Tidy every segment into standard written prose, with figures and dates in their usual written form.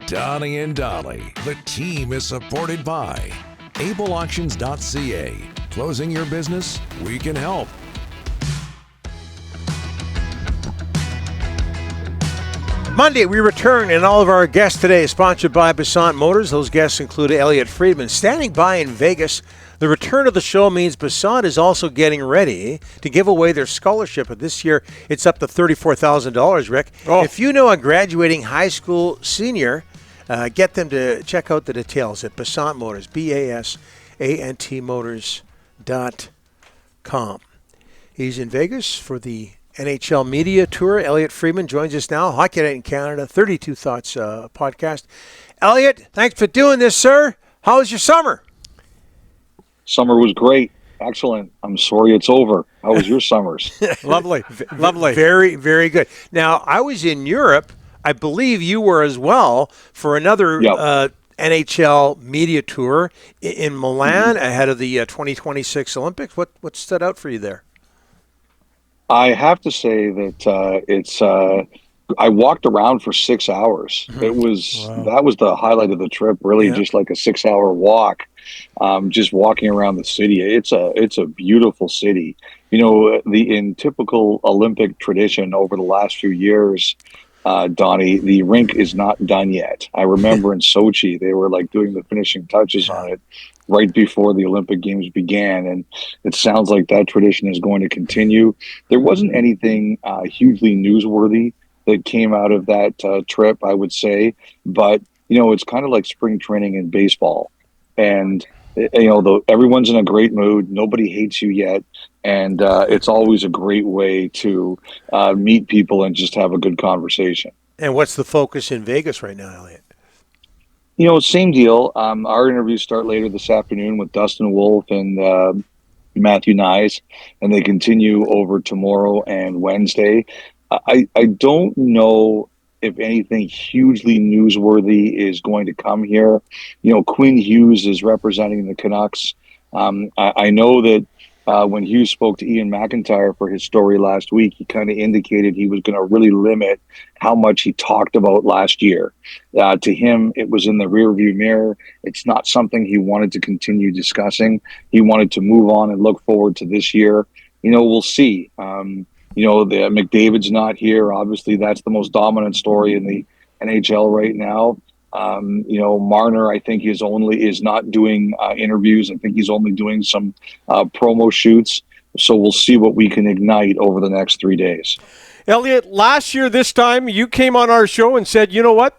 Donnie and Dolly. The team is supported by ableauctions.ca. Closing your business? We can help. Monday, we return, and all of our guests today is sponsored by Basant Motors. Those guests include Elliotte Friedman. Standing by in Vegas, the return of the show means Basant is also getting ready to give away their scholarship. And this year, it's up to $34,000, Rick. Oh. If you know a graduating high school senior, get them to check out the details at Basant Motors, BASANT Motors.com. He's in Vegas for the NHL Media Tour. Elliotte Friedman joins us now. Hockey Night in Canada, 32 Thoughts podcast. Elliotte, thanks for doing this, sir. How was your summer? Summer was great. Excellent. I'm sorry it's over. How was your summers? Lovely. Lovely. Very, very good. Now, I was in Europe. I believe you were as well for another NHL Media Tour in Milan ahead of the 2026 Olympics. What stood out for you there? I have to say that I walked around for 6 hours. It was That was the highlight of the trip. Really, just like a 6-hour walk, just walking around the city. It's a beautiful city. You know, in typical Olympic tradition over the last few years, Donnie, the rink is not done yet. I remember in Sochi, they were like doing the finishing touches on it right before the Olympic Games began. And it sounds like that tradition is going to continue. There wasn't anything hugely newsworthy that came out of that trip, I would say. But, you know, it's kind of like spring training in baseball. And, you know, everyone's in a great mood. Nobody hates you yet. And it's always a great way to meet people and just have a good conversation. And what's the focus in Vegas right now, Elliotte? You know, same deal. Our interviews start later this afternoon with Dustin Wolf and Matthew Nyes, and they continue over tomorrow and Wednesday. I don't know if anything hugely newsworthy is going to come here. You know, Quinn Hughes is representing the Canucks. I know that when Hughes spoke to Ian McIntyre for his story last week, he kind of indicated he was going to really limit how much he talked about last year. To him, it was in the rearview mirror. It's not something he wanted to continue discussing. He wanted to move on and look forward to this year. You know, we'll see. You know, the McDavid's not here. Obviously, that's the most dominant story in the NHL right now. You know, Marner, I think, is not doing interviews. I think he's only doing some promo shoots. So we'll see what we can ignite over the next 3 days. Elliotte, last year this time you came on our show and said, you know what?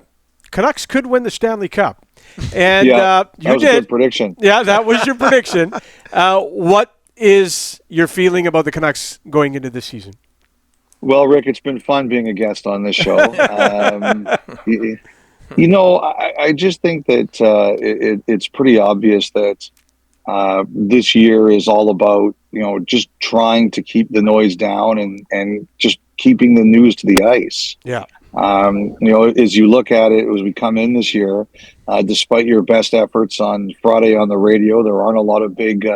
Canucks could win the Stanley Cup. And you that was did. a good prediction. Yeah, that was your prediction. What is your feeling about the Canucks going into this season? Well, Rick, it's been fun being a guest on this show. You know, I just think that it's pretty obvious that this year is all about, you know, just trying to keep the noise down and just keeping the news to the ice. Yeah. You know, as you look at it, as we come in this year, despite your best efforts on Friday on the radio, there aren't a lot of big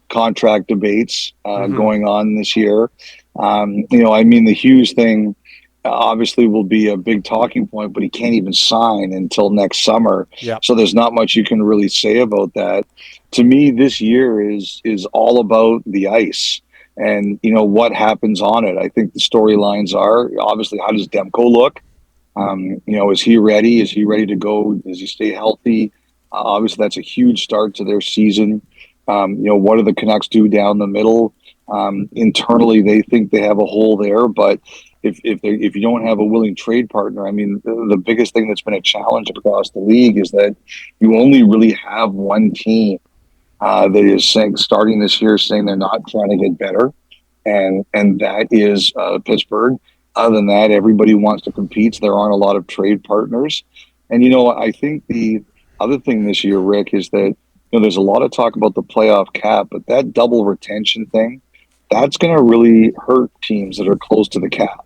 contract debates going on this year. You know, I mean, the Hughes thing obviously will be a big talking point, but he can't even sign until next summer. Yep. So there's not much you can really say about that. To me, this year is all about the ice and, you know, what happens on it. I think the storylines are obviously, how does Demko look? You know, is he ready? Is he ready to go? Does he stay healthy? Obviously, that's a huge start to their season. You know, what do the Canucks do down the middle? Internally, they think they have a hole there, but if you don't have a willing trade partner, I mean, the biggest thing that's been a challenge across the league is that you only really have one team that is starting this year saying they're not trying to get better, and that is Pittsburgh. Other than that, everybody wants to compete, so there aren't a lot of trade partners. And, you know, I think the other thing this year, Rick, is that, you know, there's a lot of talk about the playoff cap, but that double retention thing, that's going to really hurt teams that are close to the cap.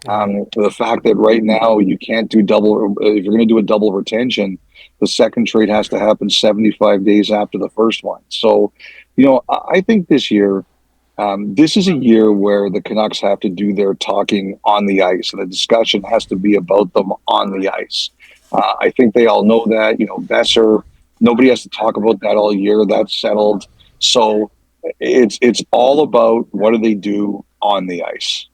The fact that right now you can't do double, if you're going to do a double retention, the second trade has to happen 75 days after the first one. So, you know, I think this year, this is a year where the Canucks have to do their talking on the ice, and the discussion has to be about them on the ice. I think they all know that. Besser, nobody has to talk about that all year. That's settled. So it's all about what do they do on the ice.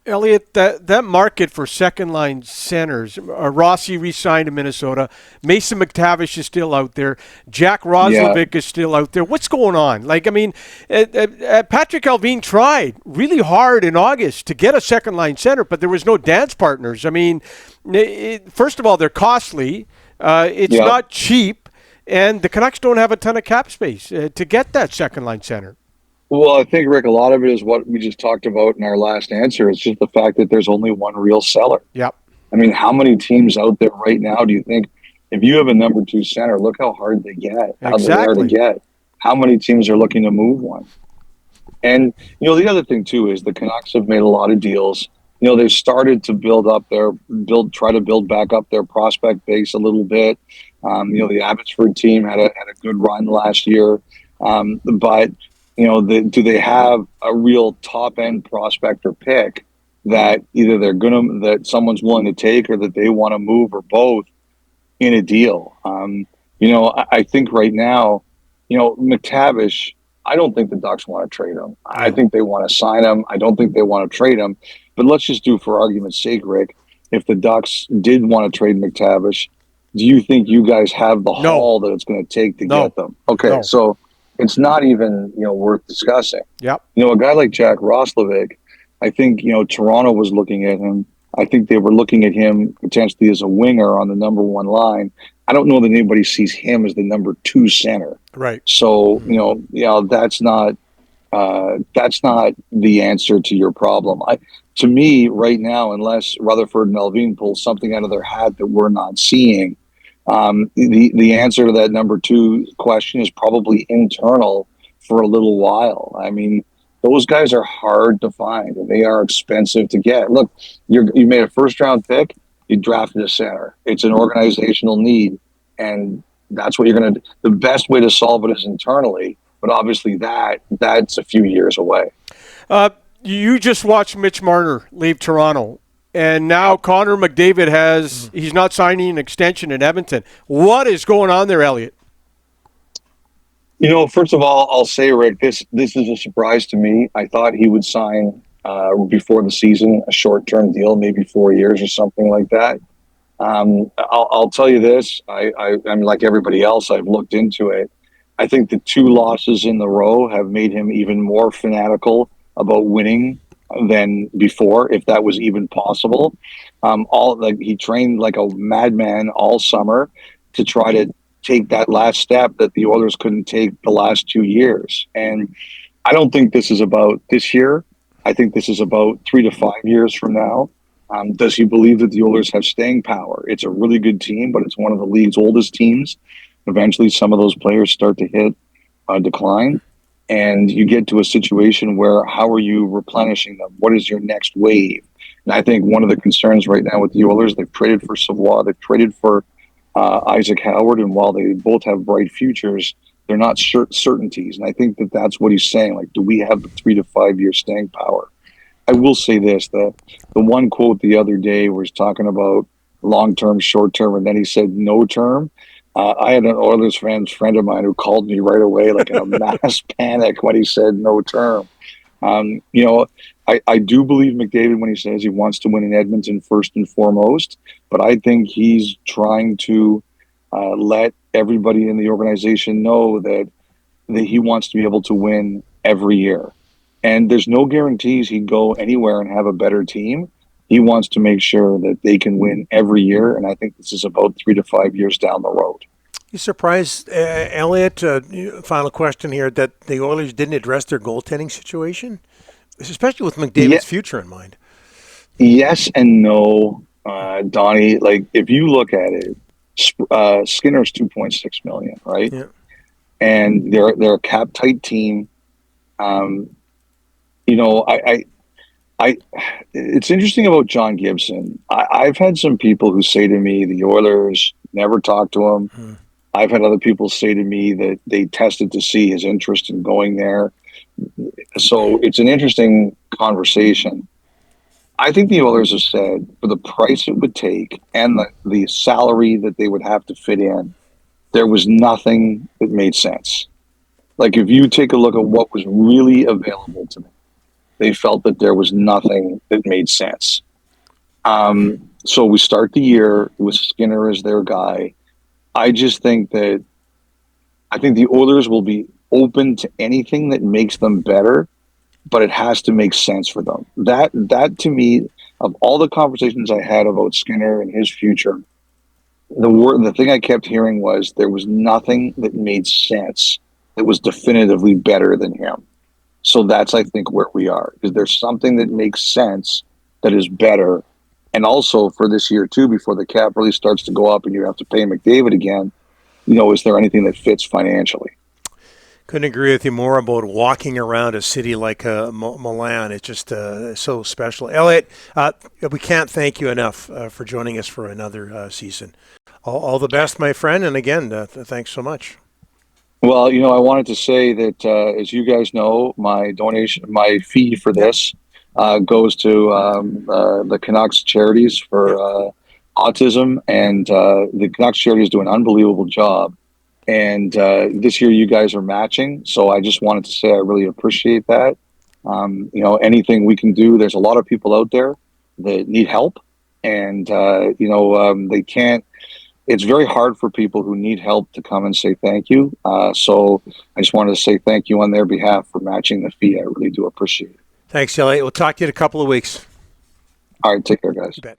Elliotte, that market for second-line centers, Rossi re-signed in Minnesota. Mason McTavish is still out there. Jack Roslovic is still out there. What's going on? Patrick Allvin tried really hard in August to get a second-line center, but there was no dance partners. First of all, they're costly. It's not cheap, and the Canucks don't have a ton of cap space to get that second-line center. Well, I think, Rick, a lot of it is what we just talked about in our last answer. It's just the fact that there's only one real seller. Yep. How many teams out there right now do you think, if you have a number 2 center, look how hard they get, how they are to get. How many teams are looking to move one? And, the other thing, too, is the Canucks have made a lot of deals. They've started to try to build back up their prospect base a little bit. The Abbotsford team had a good run last year. But do they have a real top end prospect or pick that either that someone's willing to take or that they want to move or both in a deal? I think right now, McTavish, I don't think the Ducks want to trade him. I think they want to sign him. I don't think they want to trade him. But let's just do, for argument's sake, Rick, if the Ducks did want to trade McTavish, do you think you guys have the haul that it's going to take to get them? Okay, so it's not even, worth discussing. Yep. A guy like Jack Roslovic, I think, Toronto was looking at him. I think they were looking at him potentially as a winger on the number 1 line. I don't know that anybody sees him as the number 2 center. Right. So, that's not the answer to your problem. To me, right now, unless Rutherford and Allvin pull something out of their hat that we're not seeing, the answer to that number 2 question is probably internal for a little while. Those guys are hard to find and they are expensive to get. Look, you made a first-round pick, you drafted a center. It's an organizational need, and that's what you're going to do. The best way to solve it is internally, but obviously that's a few years away. You just watched Mitch Marner leave Toronto. And now Connor McDavid he's not signing an extension in Edmonton. What is going on there, Elliotte? First of all, I'll say, Rick, this is a surprise to me. I thought he would sign before the season a short-term deal, maybe 4 years or something like that. I'll tell you this. I'm like everybody else. I've looked into it. I think the 2 losses in the row have made him even more fanatical about winning than before, if that was even possible. He trained like a madman all summer to try to take that last step that the Oilers couldn't take the last 2 years. And I don't think this is about this year. I think this is about 3 to 5 years from now. Does he believe that the Oilers have staying power? It's a really good team, but it's one of the league's oldest teams. Eventually, some of those players start to hit a decline. And you get to a situation where how are you replenishing them? What is your next wave? And I think one of the concerns right now with the Oilers, they've traded for Savoie, they've traded for Isaac Howard, and while they both have bright futures, they're not certainties. And I think that's what he's saying. Like, do we have the 3 to 5 year staying power? I will say this: the one quote the other day where he's talking about long term, short term, and then he said no term. I had an Oilers friend of mine who called me right away, like in a mass panic when he said no term. I do believe McDavid when he says he wants to win in Edmonton first and foremost, but I think he's trying to let everybody in the organization know that he wants to be able to win every year. And there's no guarantees he'd go anywhere and have a better team. He wants to make sure that they can win every year, and I think this is about 3 to 5 years down the road. You surprised, Elliotte, final question here, that the Oilers didn't address their goaltending situation, especially with McDavid's future in mind? Yes and no, Donnie. Like, if you look at it, Skinner's $2.6 million, right? Yeah. And they're a cap-tight team. It's interesting about John Gibson. I've had some people who say to me the Oilers never talked to him. I've had other people say to me that they tested to see his interest in going there. So it's an interesting conversation. I think the Oilers have said for the price it would take and the salary that they would have to fit in, there was nothing that made sense. Like if you take a look at what was really available to them, they felt that there was nothing that made sense. So we start the year with Skinner as their guy. I think the Oilers will be open to anything that makes them better, but it has to make sense for them. That to me, of all the conversations I had about Skinner and his future, the thing I kept hearing was there was nothing that made sense that was definitively better than him. So that's, I think, where we are. Is there something that makes sense that is better? And also for this year, too, before the cap really starts to go up and you have to pay McDavid again, is there anything that fits financially? Couldn't agree with you more about walking around a city like Milan. It's just so special. Elliotte, we can't thank you enough for joining us for another season. All the best, my friend. And again, thanks so much. Well, I wanted to say that, as you guys know, my fee for this goes to the Canucks charities for autism, and the Canucks charities do an unbelievable job. And this year, you guys are matching, so I just wanted to say I really appreciate that. Anything we can do. There's a lot of people out there that need help, and they can't. It's very hard for people who need help to come and say thank you. So I just wanted to say thank you on their behalf for matching the fee. I really do appreciate it. Thanks, Elliotte. We'll talk to you in a couple of weeks. All right, take care, guys. You bet.